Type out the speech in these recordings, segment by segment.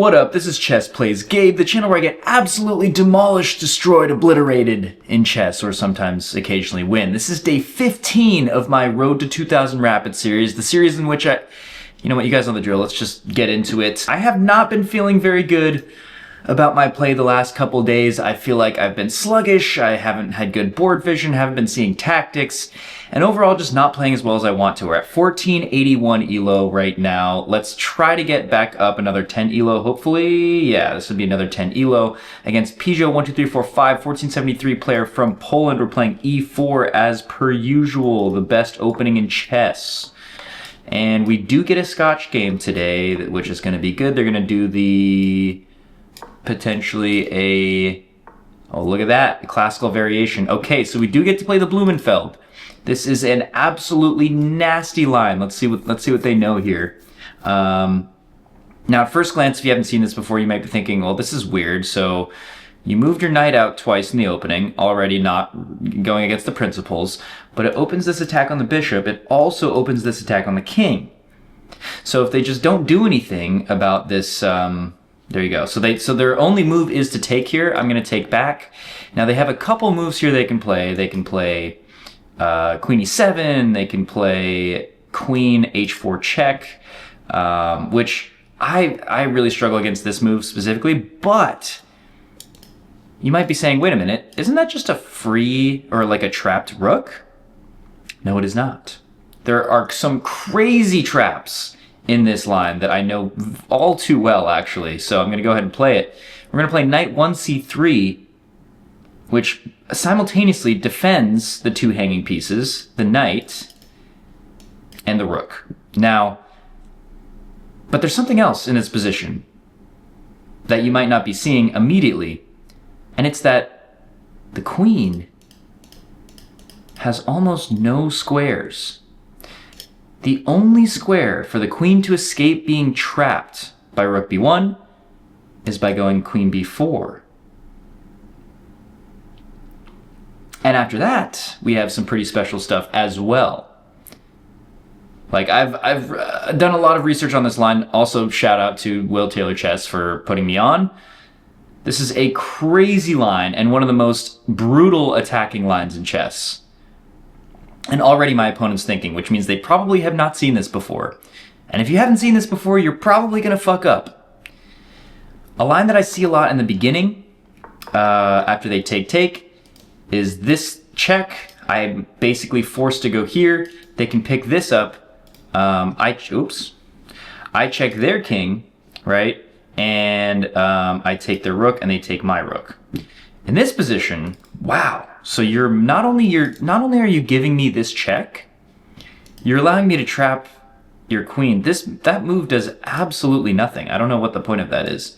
What up? This is Chess Plays Gabe, the channel where I get absolutely demolished, destroyed, obliterated in chess, or sometimes occasionally win. This is day 15 of my Road to 2000 Rapid series, the series in which you know what, you guys know the drill, let's just get into it. I have not been feeling very good about my play the last couple days. I feel like I've been sluggish, I haven't had good board vision, haven't been seeing tactics, and overall just not playing as well as I want to. We're at 1481 elo right now. Let's try to get back up another 10 elo, hopefully. Yeah, this would be another 10 elo against Peugeot12345, 1473 player from Poland. We're playing e4 as per usual, the best opening in chess. And we do get a Scotch game today, which is going to be good. They're going to do the potentially a, oh look at that, a classical variation. Okay, so we do get to play the Blumenfeld. This is an absolutely nasty line. Let's see what they know here. Now at first glance, if you haven't seen this before, you might be thinking, well, this is weird. So you moved your knight out twice in the opening, already not going against the principles, but it opens this attack on the bishop. It also opens this attack on the king. So if they just don't do anything about this, there you go. So their only move is to take here. I'm going to take back. Now they have a couple moves here they can play. They can play Queen e7. They can play Queen h4 check, which I really struggle against this move specifically. But you might be saying, wait a minute, isn't that just a free or like a trapped rook? No, it is not. There are some crazy traps in this line that I know all too well, actually. So I'm going to go ahead and play it. We're going to play knight 1c3, which simultaneously defends the two hanging pieces, the knight and the rook. Now, but there's something else in this position that you might not be seeing immediately, and it's that the queen has almost no squares. The only square for the queen to escape being trapped by rook b1 is by going queen b4. And after that, we have some pretty special stuff as well. Like, I've done a lot of research on this line. Also, shout out to Will Taylor Chess for putting me on. This is a crazy line and one of the most brutal attacking lines in chess. And already my opponent's thinking, which means they probably have not seen this before. And if you haven't seen this before, you're probably going to fuck up. A line that I see a lot in the beginning, after they take, is this check. I'm basically forced to go here. They can pick this up. I check their king, right? And I take their rook, and they take my rook. In this position, wow. So you're not only are you giving me this check, you're allowing me to trap your queen. That move does absolutely nothing. I don't know what the point of that is.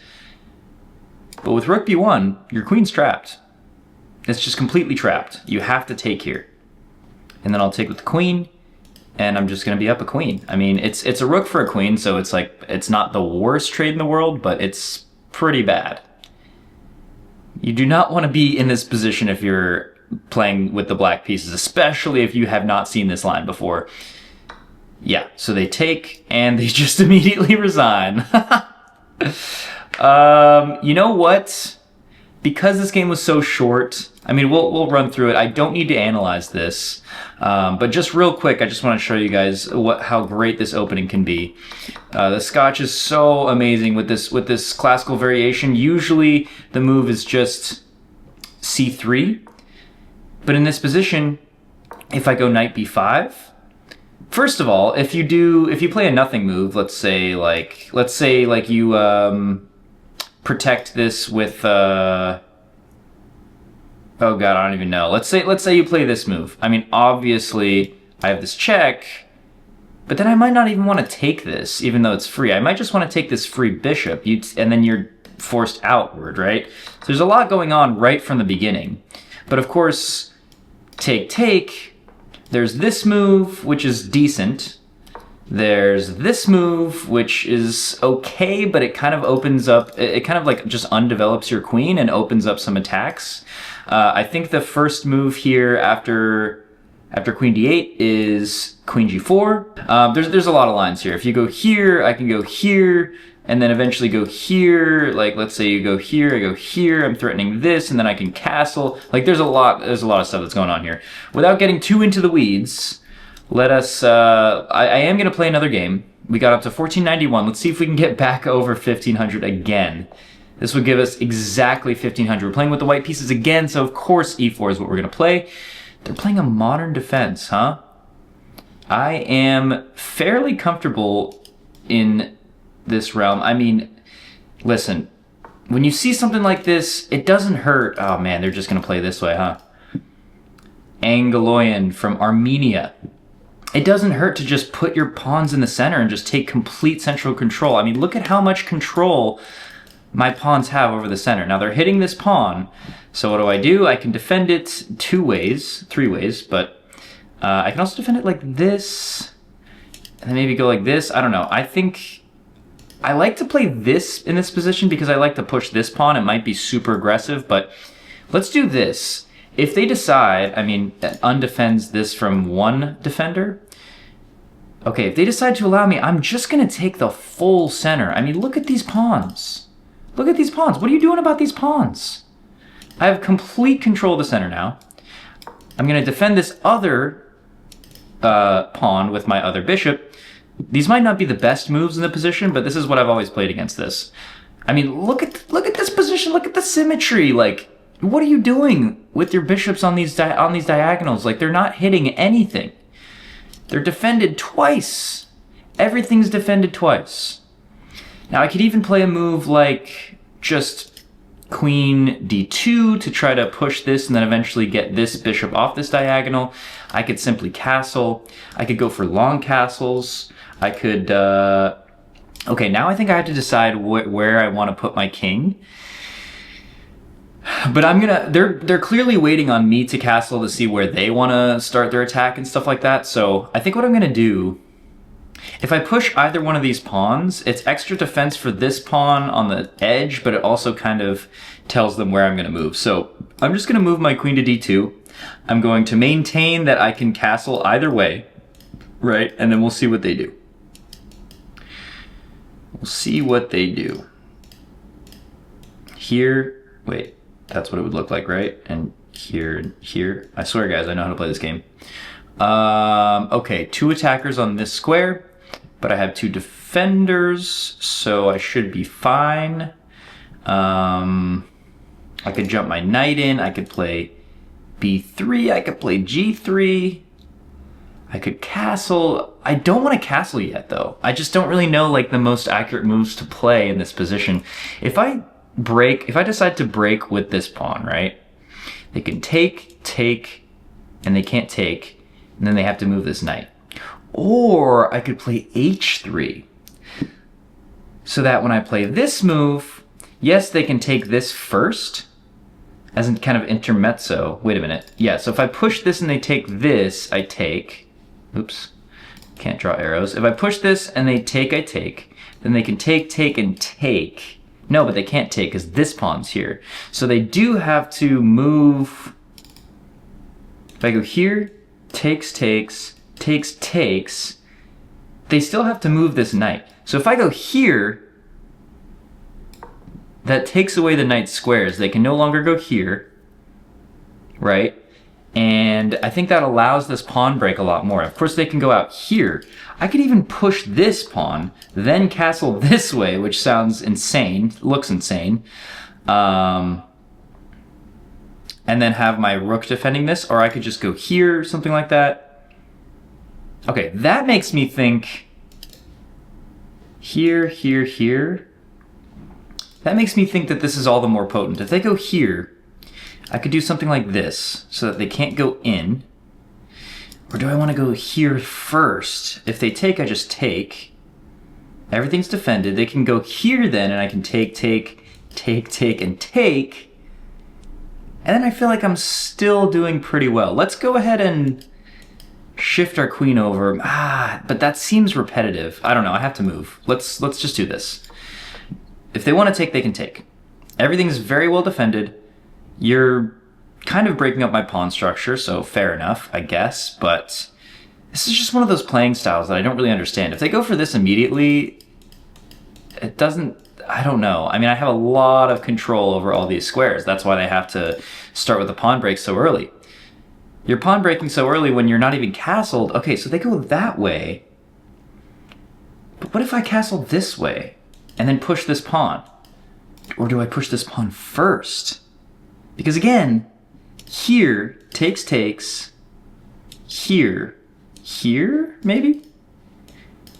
But with rook b1, your queen's trapped. It's just completely trapped. You have to take here. And then I'll take with the queen, and I'm just going to be up a queen. I mean, it's a rook for a queen, so it's like, it's not the worst trade in the world, but it's pretty bad. You do not want to be in this position if you're playing with the black pieces, especially if you have not seen this line before. Yeah, so they take, and they just immediately resign. You know what? Because this game was so short, I mean, we'll run through it. I don't need to analyze this, but just real quick, I just want to show you guys how great this opening can be. The Scotch is so amazing with this classical variation. Usually the move is just c3, but in this position, if I go knight b5, first of all, if you play a nothing move, let's say you protect this with oh god, I don't even know. Let's say you play this move. I mean, obviously I have this check, but then I might not even want to take this, even though it's free. I might just want to take this free bishop, and then you're forced outward, right? So there's a lot going on right from the beginning. But of course, take, there's this move, which is decent. There's this move, which is okay, but it kind of opens up, it kind of like just undevelops your queen and opens up some attacks. I think the first move here after queen d8 is queen g4. There's a lot of lines here. If you go here, I can go here. and then eventually go here. Like, let's say you go here, I go here, I'm threatening this, and then I can castle. Like, there's a lot of stuff that's going on here. Without getting too into the weeds, let us, I am going to play another game. We got up to 1491. Let's see if we can get back over 1500 again. This would give us exactly 1500. We're playing with the white pieces again, so of course e4 is what we're going to play. They're playing a modern defense, huh? I am fairly comfortable in this realm. I mean, listen, when you see something like this, it doesn't hurt. Oh man, they're just going to play this way, huh? Angoloyan from Armenia. It doesn't hurt to just put your pawns in the center and just take complete central control. I mean, look at how much control my pawns have over the center. Now they're hitting this pawn, so what do? I can defend it three ways, but I can also defend it like this, and then maybe go like this. I don't know. I think I like to play this in this position because I like to push this pawn. It might be super aggressive, but let's do this. If they decide, I mean, that undefends this from one defender. Okay, if they decide to allow me, I'm just going to take the full center. I mean, look at these pawns. Look at these pawns. What are you doing about these pawns? I have complete control of the center now. I'm going to defend this other pawn with my other bishop. These might not be the best moves in the position, but this is what I've always played against this. I mean, look at this position. Look at the symmetry. Like, what are you doing with your bishops on these diagonals? Like, they're not hitting anything. They're defended twice. Everything's defended twice. Now, I could even play a move like just queen d2 to try to push this and then eventually get this bishop off this diagonal. I could simply castle. I could go for long castles. I could... Okay, now I think I have to decide where I want to put my king. But I'm gonna, they're clearly waiting on me to castle to see where they want to start their attack and stuff like that. So I think what I'm gonna do, if I push either one of these pawns, it's extra defense for this pawn on the edge, but it also kind of tells them where I'm gonna move. So I'm just gonna move my queen to d2. I'm going to maintain that I can castle either way, right? And then we'll see what they do. We'll see what they do. Here, wait. That's what it would look like, right? And here and here. I swear, guys, I know how to play this game. Okay, 2 attackers on this square, but I have 2 defenders, so I should be fine. I could jump my knight in. I could play b3. I could play g3. I could castle. I don't want to castle yet, though. I just don't really know, like, the most accurate moves to play in this position. If I decide to break with this pawn, right? They can take, and they can't take, and then they have to move this knight. Or I could play h3. So that when I play this move, yes, they can take this first, as in kind of intermezzo. Wait a minute. Yeah, so if I push this and they take this, I take. Oops. Can't draw arrows. If I push this and they take, I take. Then they can take, and take. No, but they can't take because this pawn's here. So they do have to move. If I go here, takes, takes, they still have to move this knight. So if I go here, that takes away the knight's squares. They can no longer go here, right? And I think that allows this pawn break a lot more. Of course, they can go out here. I could even push this pawn, then castle this way, which sounds insane, looks insane. And then have my rook defending this, or I could just go here, something like that. Okay, that makes me think here, here, here. That makes me think that this is all the more potent. If they go here, I could do something like this so that they can't go in. Or do I want to go here first? If they take, I just take. Everything's defended. They can go here then, and I can take, and take. And then I feel like I'm still doing pretty well. Let's go ahead and shift our queen over. But that seems repetitive. I don't know. I have to move. Let's just do this. If they want to take, they can take. Everything's very well defended. You're kind of breaking up my pawn structure, so fair enough, I guess. But this is just one of those playing styles that I don't really understand. If they go for this immediately, it doesn't, I don't know. I mean, I have a lot of control over all these squares. That's why they have to start with the pawn break so early. You're pawn breaking so early when you're not even castled. Okay, so they go that way. But what if I castle this way and then push this pawn? Or do I push this pawn first? Because again, here, takes, here, maybe?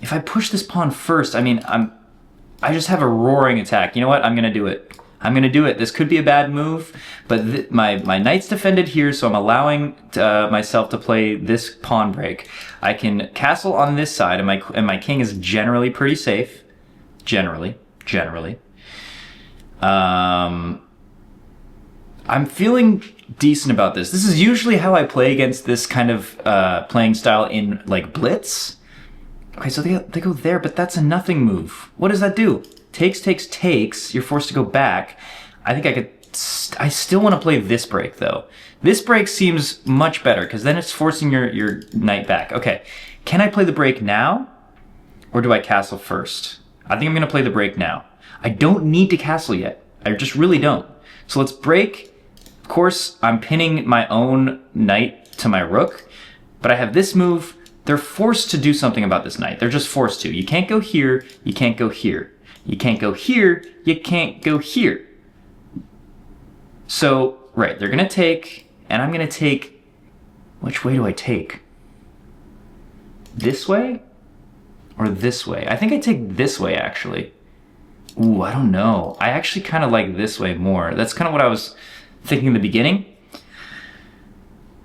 If I push this pawn first, I mean, I just have a roaring attack. You know what? I'm gonna do it. I'm gonna do it. This could be a bad move, but my knight's defended here, so I'm allowing myself to play this pawn break. I can castle on this side, and my king is generally pretty safe. Generally. I'm feeling decent about this. This is usually how I play against this kind of playing style in like blitz. Okay, so they go there, but that's a nothing move. What does that do? Takes. You're forced to go back. I think I still want to play this break though. This break seems much better because then it's forcing your knight back. Okay, can I play the break now? Or do I castle first? I think I'm gonna play the break now. I don't need to castle yet. I just really don't. So let's break. Of course, I'm pinning my own knight to my rook, but I have this move. They're forced to do something about this knight. They're just forced to. You can't go here, you can't go here. You can't go here, you can't go here. So, right, they're gonna take, and I'm gonna take, which way do I take? This way? Or this way? I think I take this way, actually. Ooh, I don't know. I actually kind of like this way more. That's kind of what I was thinking in the beginning.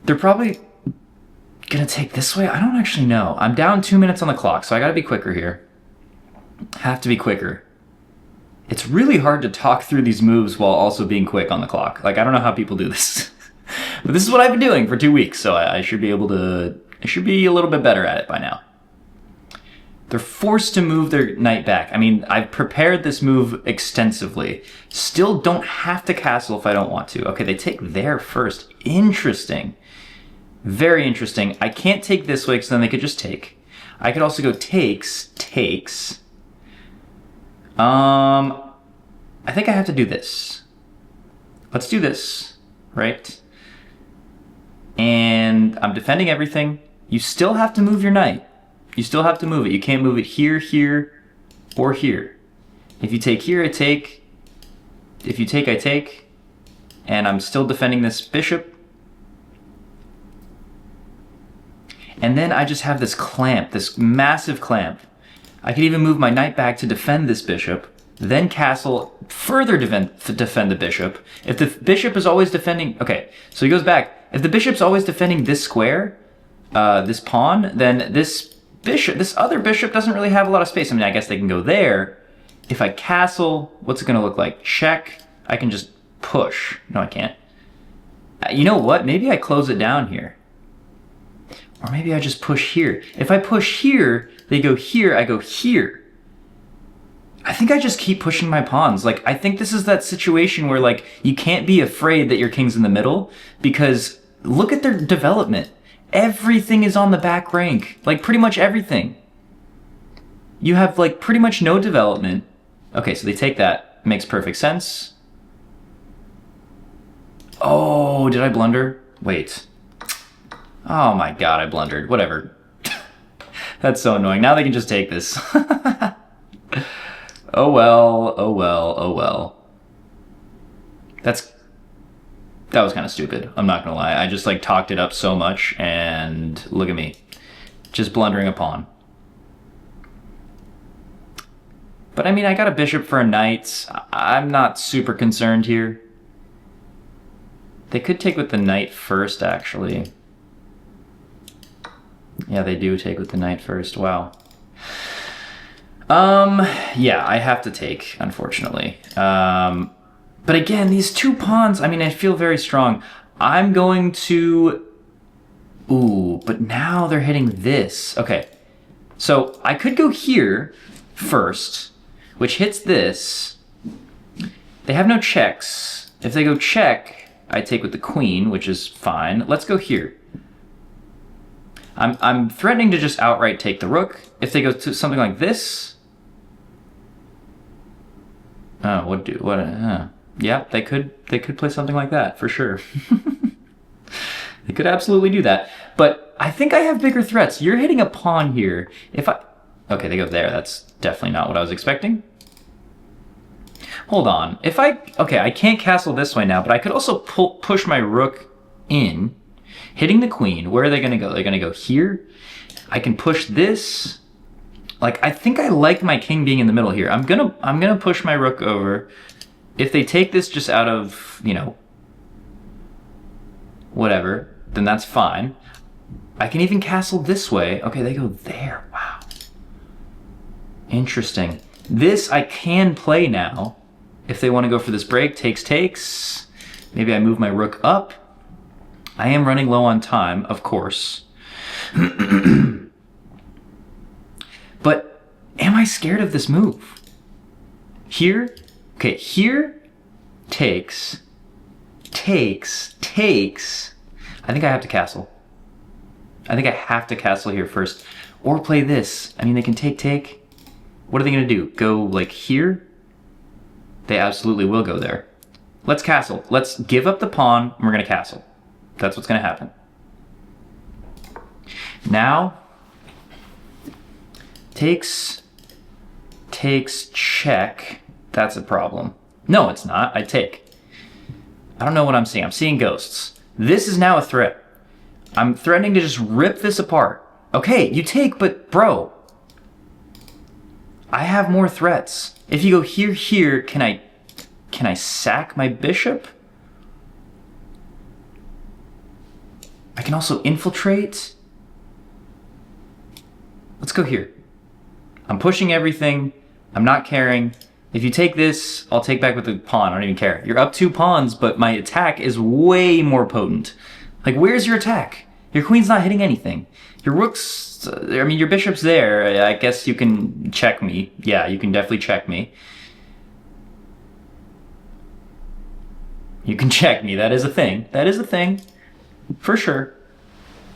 They're probably gonna take this way? I don't actually know. I'm down 2 minutes on the clock, so I gotta be quicker here. Have to be quicker. It's really hard to talk through these moves while also being quick on the clock. Like, I don't know how people do this. But this is what I've been doing for 2 weeks, so I should be able to... I should be a little bit better at it by now. They're forced to move their knight back. I mean, I've prepared this move extensively. Still don't have to castle if I don't want to. Okay, they take there first. Interesting. Very interesting. I can't take this way because then they could just take. I could also go takes. I think I have to do this. Let's do this, right? And I'm defending everything. You still have to move your knight. You still have to move it. You can't move it here, or here. If you take here, I take. If you take, I take. And I'm still defending this bishop. And then I just have this clamp, this massive clamp. I could even move my knight back to defend this bishop, then castle, further defend the bishop. If the bishop is always defending... Okay, so he goes back. If the bishop's always defending this square, this pawn, then this other bishop doesn't really have a lot of space. I mean, I guess they can go there. If I castle, what's it going to look like? Check. I can just push. No, I can't. You know what? Maybe I close it down here. Or maybe I just push here. If I push here, they go here, I go here. I think I just keep pushing my pawns. Like, I think this is that situation where, like, you can't be afraid that your king's in the middle because look at their development. Everything is on the back rank. Like, pretty much everything. You have, like, pretty much no development. Okay, so they take that. Makes perfect sense. Oh, did I blunder? Wait. Oh my god, I blundered. Whatever. That's so annoying. Now they can just take this. Oh well, oh well, oh well. That was kind of stupid. I'm not gonna lie. I just like talked it up so much and look at me. Just blundering a pawn. But I mean, I got a bishop for a knight. I'm not super concerned here. They could take with the knight first, actually. Yeah, they do take with the knight first. Wow. Yeah, I have to take, unfortunately. But again, these two pawns, I mean, I feel very strong. I'm going to... Ooh, but now they're hitting this. Okay, so I could go here first, which hits this. They have no checks. If they go check, I take with the queen, which is fine. Let's go here. I'm threatening to just outright take the rook. If they go to something like this, Yeah, they could play something like that for sure. They could absolutely do that. But I think I have bigger threats. You're hitting a pawn here. Okay, they go there. That's definitely not what I was expecting. Hold on. Okay, I can't castle this way now, but I could also push my rook in, hitting the queen. Where are they going to go? They're going to go here. I can push this. Like, I think I like my king being in the middle here. I'm gonna push my rook over. If they take this just out of, whatever, then that's fine. I can even castle this way. Okay, they go there. Wow. Interesting. This I can play now. If they want to go for this break, takes. Maybe I move my rook up. I am running low on time, of course. But am I scared of this move? Here? Okay, here takes. I think I have to castle. I think I have to castle here first. Or play this. I mean, they can take. What are they going to do? Go like here? They absolutely will go there. Let's castle. Let's give up the pawn and we're going to castle. That's what's going to happen. Now, takes, check. That's a problem. No, it's not. I take. I don't know what I'm seeing. I'm seeing ghosts. This is now a threat. I'm threatening to just rip this apart. Okay, you take, but bro, I have more threats. If you go here, can I sack my bishop? I can also infiltrate. Let's go here. I'm pushing everything. I'm not caring. If you take this, I'll take back with the pawn. I don't even care. You're up 2 pawns, but my attack is way more potent. Like, where's your attack? Your queen's not hitting anything. Your rook's... your bishop's there. I guess you can check me. Yeah, you can definitely check me. You can check me. That is a thing. That is a thing. For sure.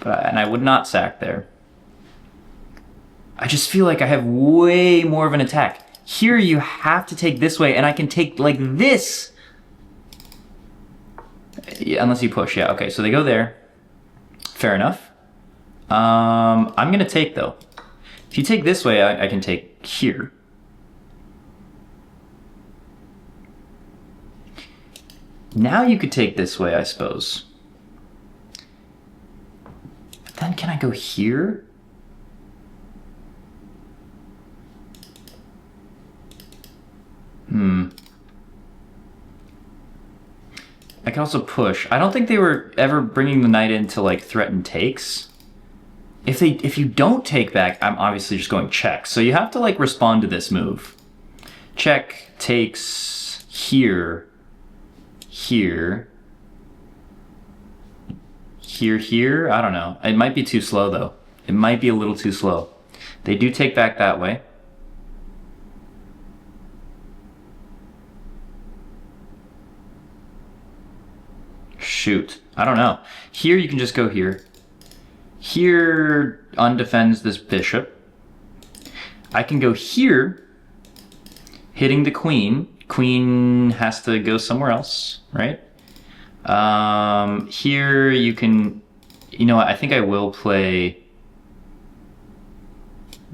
And I would not sack there. I just feel like I have way more of an attack. Here you have to take this way, and I can take like this. Yeah, unless you push, yeah. Okay, so they go there. Fair enough. I'm gonna take though. If you take this way, I can take here. Now you could take this way, I suppose. But then can I go here? I can also push. I don't think they were ever bringing the knight in to like threaten takes. If you don't take back, I'm obviously just going check. So you have to like respond to this move. Check, takes, here, here, I don't know. It might be too slow though. It might be a little too slow. They do take back that way. Shoot, I don't know. Here you can just go here. Here undefends this bishop. I can go here, hitting the queen. Queen has to go somewhere else, right? Here you can, you know what, I think I will play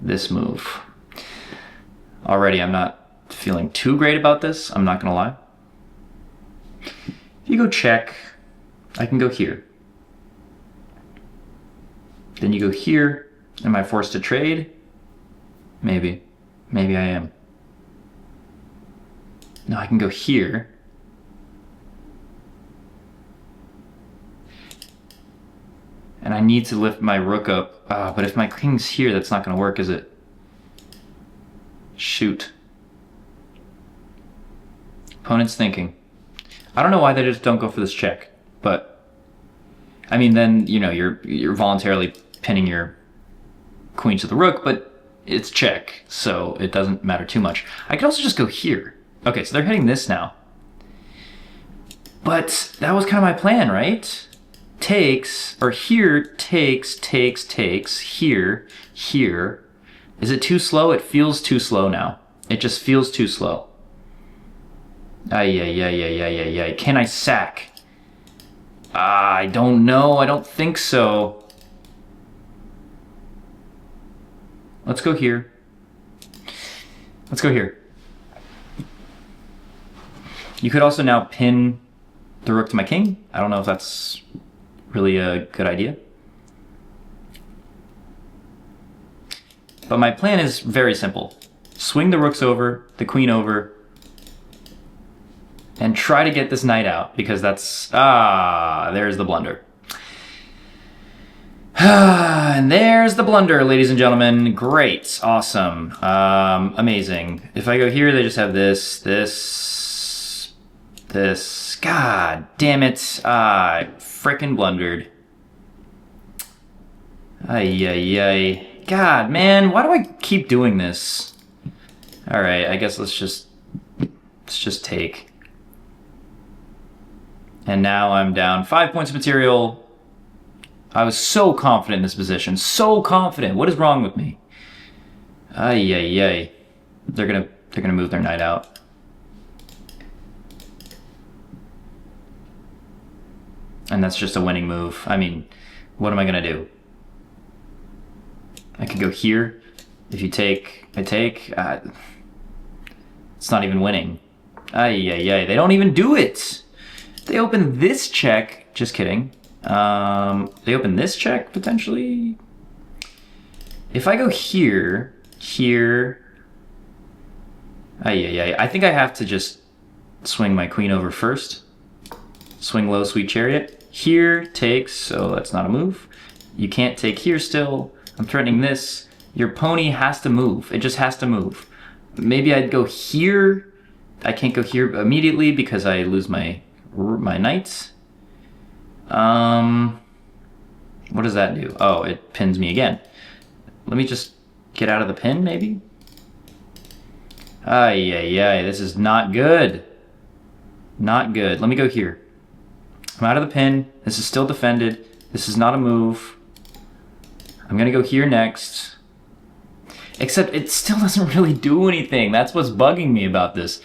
this move. Already I'm not feeling too great about this, I'm not gonna lie. If you go check, I can go here. Then you go here. Am I forced to trade? Maybe. Maybe I am. No, I can go here. And I need to lift my rook up. But if my king's here, that's not going to work, is it? Shoot. Opponent's thinking. I don't know why they just don't go for this check. But, I mean, then, you know, you're voluntarily pinning your queen to the rook, but it's check, so it doesn't matter too much. I could also just go here. Okay, so they're hitting this now. But that was kind of my plan, right? Takes, or here, takes, here, here. Is it too slow? It feels too slow now. It just feels too slow. Ay, ay, ay, ay, ay, ay, ay. Can I sack? I don't know. I don't think so. Let's go here. Let's go here. You could also now pin the rook to my king. I don't know if that's really a good idea. But my plan is very simple. Swing the rooks over, the queen over, and try to get this knight out, because that's... there's the blunder. And there's the blunder, ladies and gentlemen. Great. Awesome. Amazing. If I go here, they just have this, this, this. God damn it. I frickin' blundered. Ay, ay, ay. God, man, why do I keep doing this? Alright, I guess let's just take. And now I'm down 5 points of material. I was so confident in this position. So confident. What is wrong with me? Ay, ay, ay. They're gonna move their knight out. And that's just a winning move. I mean, what am I gonna do? I could go here. If you take, I take. It's not even winning. Ay, ay, ay. They don't even do it. They open this check. Just kidding. They open this check, potentially. If I go here, here. Ay, ay, ay. I think I have to just swing my queen over first. Swing low, sweet chariot. Here takes, so that's not a move. You can't take here still. I'm threatening this. Your pony has to move. It just has to move. Maybe I'd go here. I can't go here immediately because I lose my knights. What does that do? Oh, it pins me again. Let me just get out of the pin, maybe? Ay, ay, ay. This is not good. Not good. Let me go here. I'm out of the pin. This is still defended. This is not a move. I'm gonna go here next. Except it still doesn't really do anything. That's what's bugging me about this.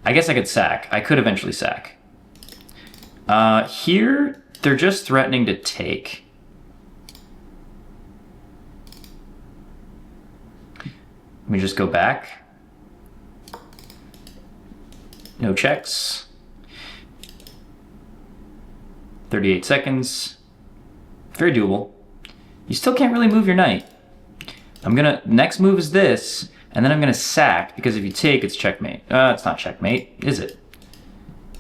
I guess I could sack. I could eventually sack. Here, they're just threatening to take. Let me just go back. No checks. 38 seconds. Very doable. You still can't really move your knight. Next move is this, and then I'm gonna sack, because if you take, it's checkmate. It's not checkmate, is it?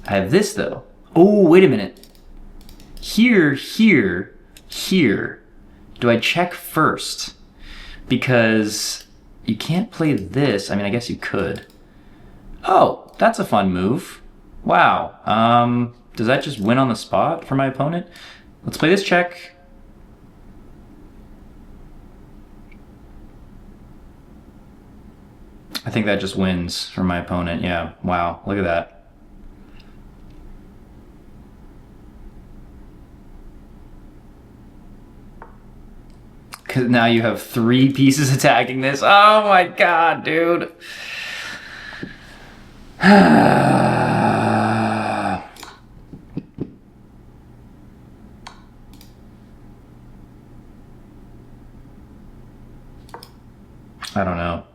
I have this though. Oh, wait a minute. Here, here, here. Do I check first? Because you can't play this. I mean, I guess you could. Oh, that's a fun move. Wow. Does that just win on the spot for my opponent? Let's play this check. I think that just wins for my opponent. Yeah, wow, look at that. Because now you have 3 pieces attacking this. Oh my god, dude. I don't know.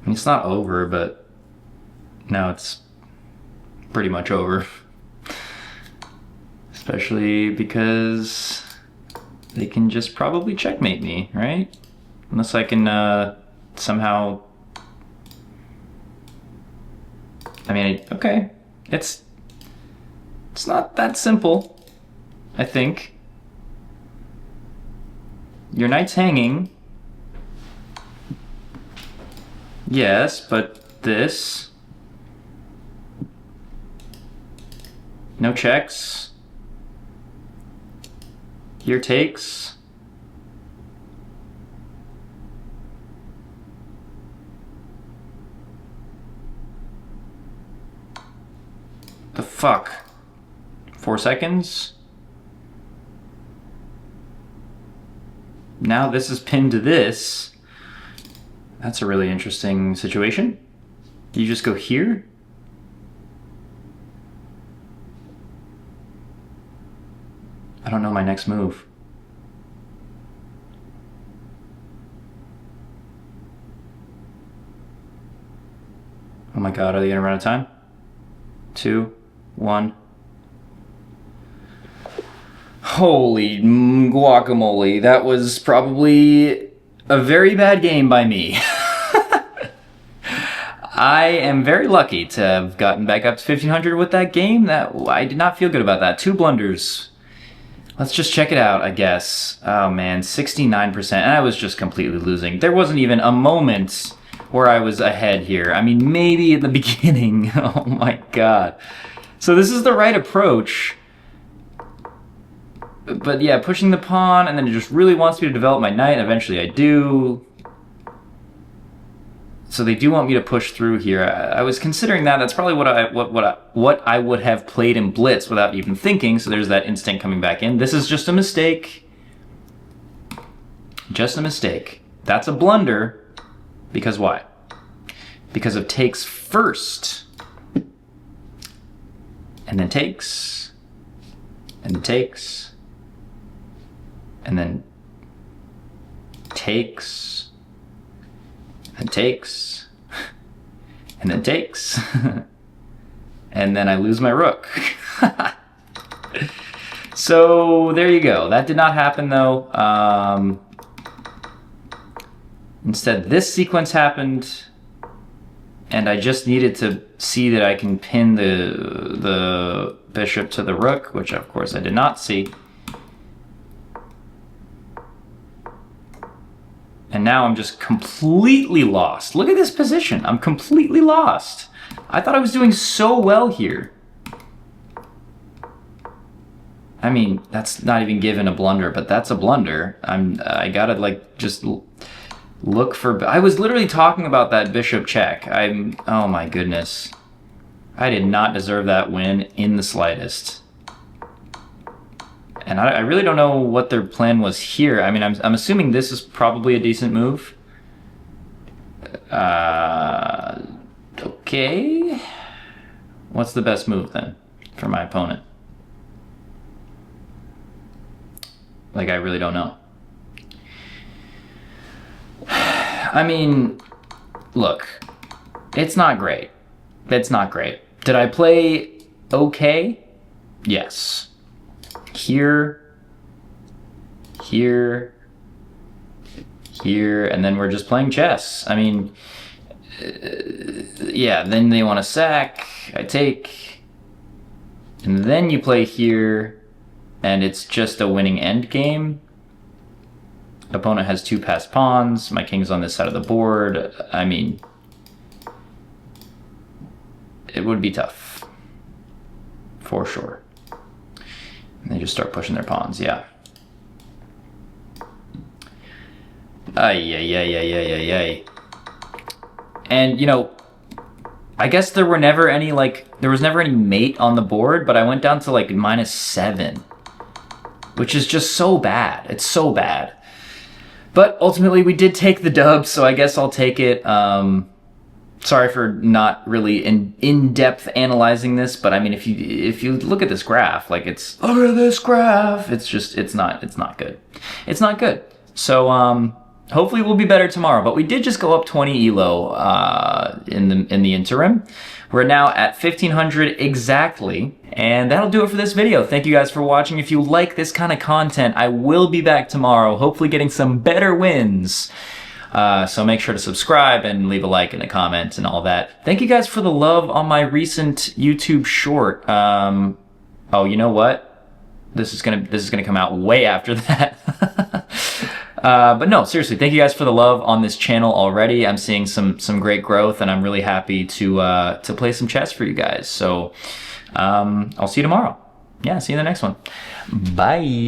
It's not over, but now it's pretty much over. Especially because they can just probably checkmate me, right? Unless I can somehow... I mean, okay. It's not that simple, I think. Your knight's hanging. Yes, but this. No checks. Here takes. The fuck? 4 seconds? Now this is pinned to this. That's a really interesting situation. You just go here? I don't know my next move. Oh my god, are they gonna run out of time? 2, 1. Holy guacamole, that was probably a very bad game by me. I am very lucky to have gotten back up to 1500 with that game. I did not feel good about that. 2 blunders. Let's just check it out, I guess. Oh man, 69%, and I was just completely losing. There wasn't even a moment where I was ahead here. I mean, maybe at the beginning. Oh my god. So this is the right approach. But yeah, pushing the pawn, and then it just really wants me to develop my knight, and eventually I do. So they do want me to push through here. I was considering that. That's probably what I would have played in Blitz without even thinking. So there's that instinct coming back in. This is just a mistake. Just a mistake. That's a blunder. Because why? Because of takes first. And then takes. And then takes. And then takes. And takes, and then takes, and then I lose my rook. So there you go. That did not happen though. Instead, this sequence happened, and I just needed to see that I can pin the bishop to the rook, which of course I did not see. And now I'm just completely lost. Look at this position. I'm completely lost. I thought I was doing so well here. I mean, that's not even given a blunder, but that's a blunder. I gotta like just look for. I was literally talking about that bishop check. Oh my goodness. I did not deserve that win in the slightest. And I really don't know what their plan was here. I mean, I'm assuming this is probably a decent move. Okay. What's the best move then for my opponent? Like, I really don't know. I mean, look, it's not great. It's not great. Did I play okay? Yes. Here, here, here, and then we're just playing chess. I mean, yeah, then they want to sack, I take, and then you play here, and it's just a winning end game. Opponent has 2 passed pawns, my king's on this side of the board. I mean, it would be tough, for sure. And they just start pushing their pawns, yeah. Ay. And, you know, I guess there was never any mate on the board, but I went down to like -7, which is just so bad. It's so bad. But ultimately we did take the dub, so I guess I'll take it. Sorry for not really in-depth analyzing this, but I mean, if you look at this graph, like look at this graph, it's not good. It's not good. So hopefully we'll be better tomorrow. But we did just go up 20 elo in the interim. We're now at 1500 exactly, and that'll do it for this video. Thank you guys for watching. If you like this kind of content, I will be back tomorrow, hopefully getting some better wins. So make sure to subscribe and leave a like and a comment and all that. Thank you guys for the love on my recent YouTube short. Oh, you know what? This is gonna come out way after that. But no, seriously, thank you guys for the love on this channel already. I'm seeing some great growth, and I'm really happy to play some chess for you guys. So I'll see you tomorrow. Yeah, see you in the next one. Bye.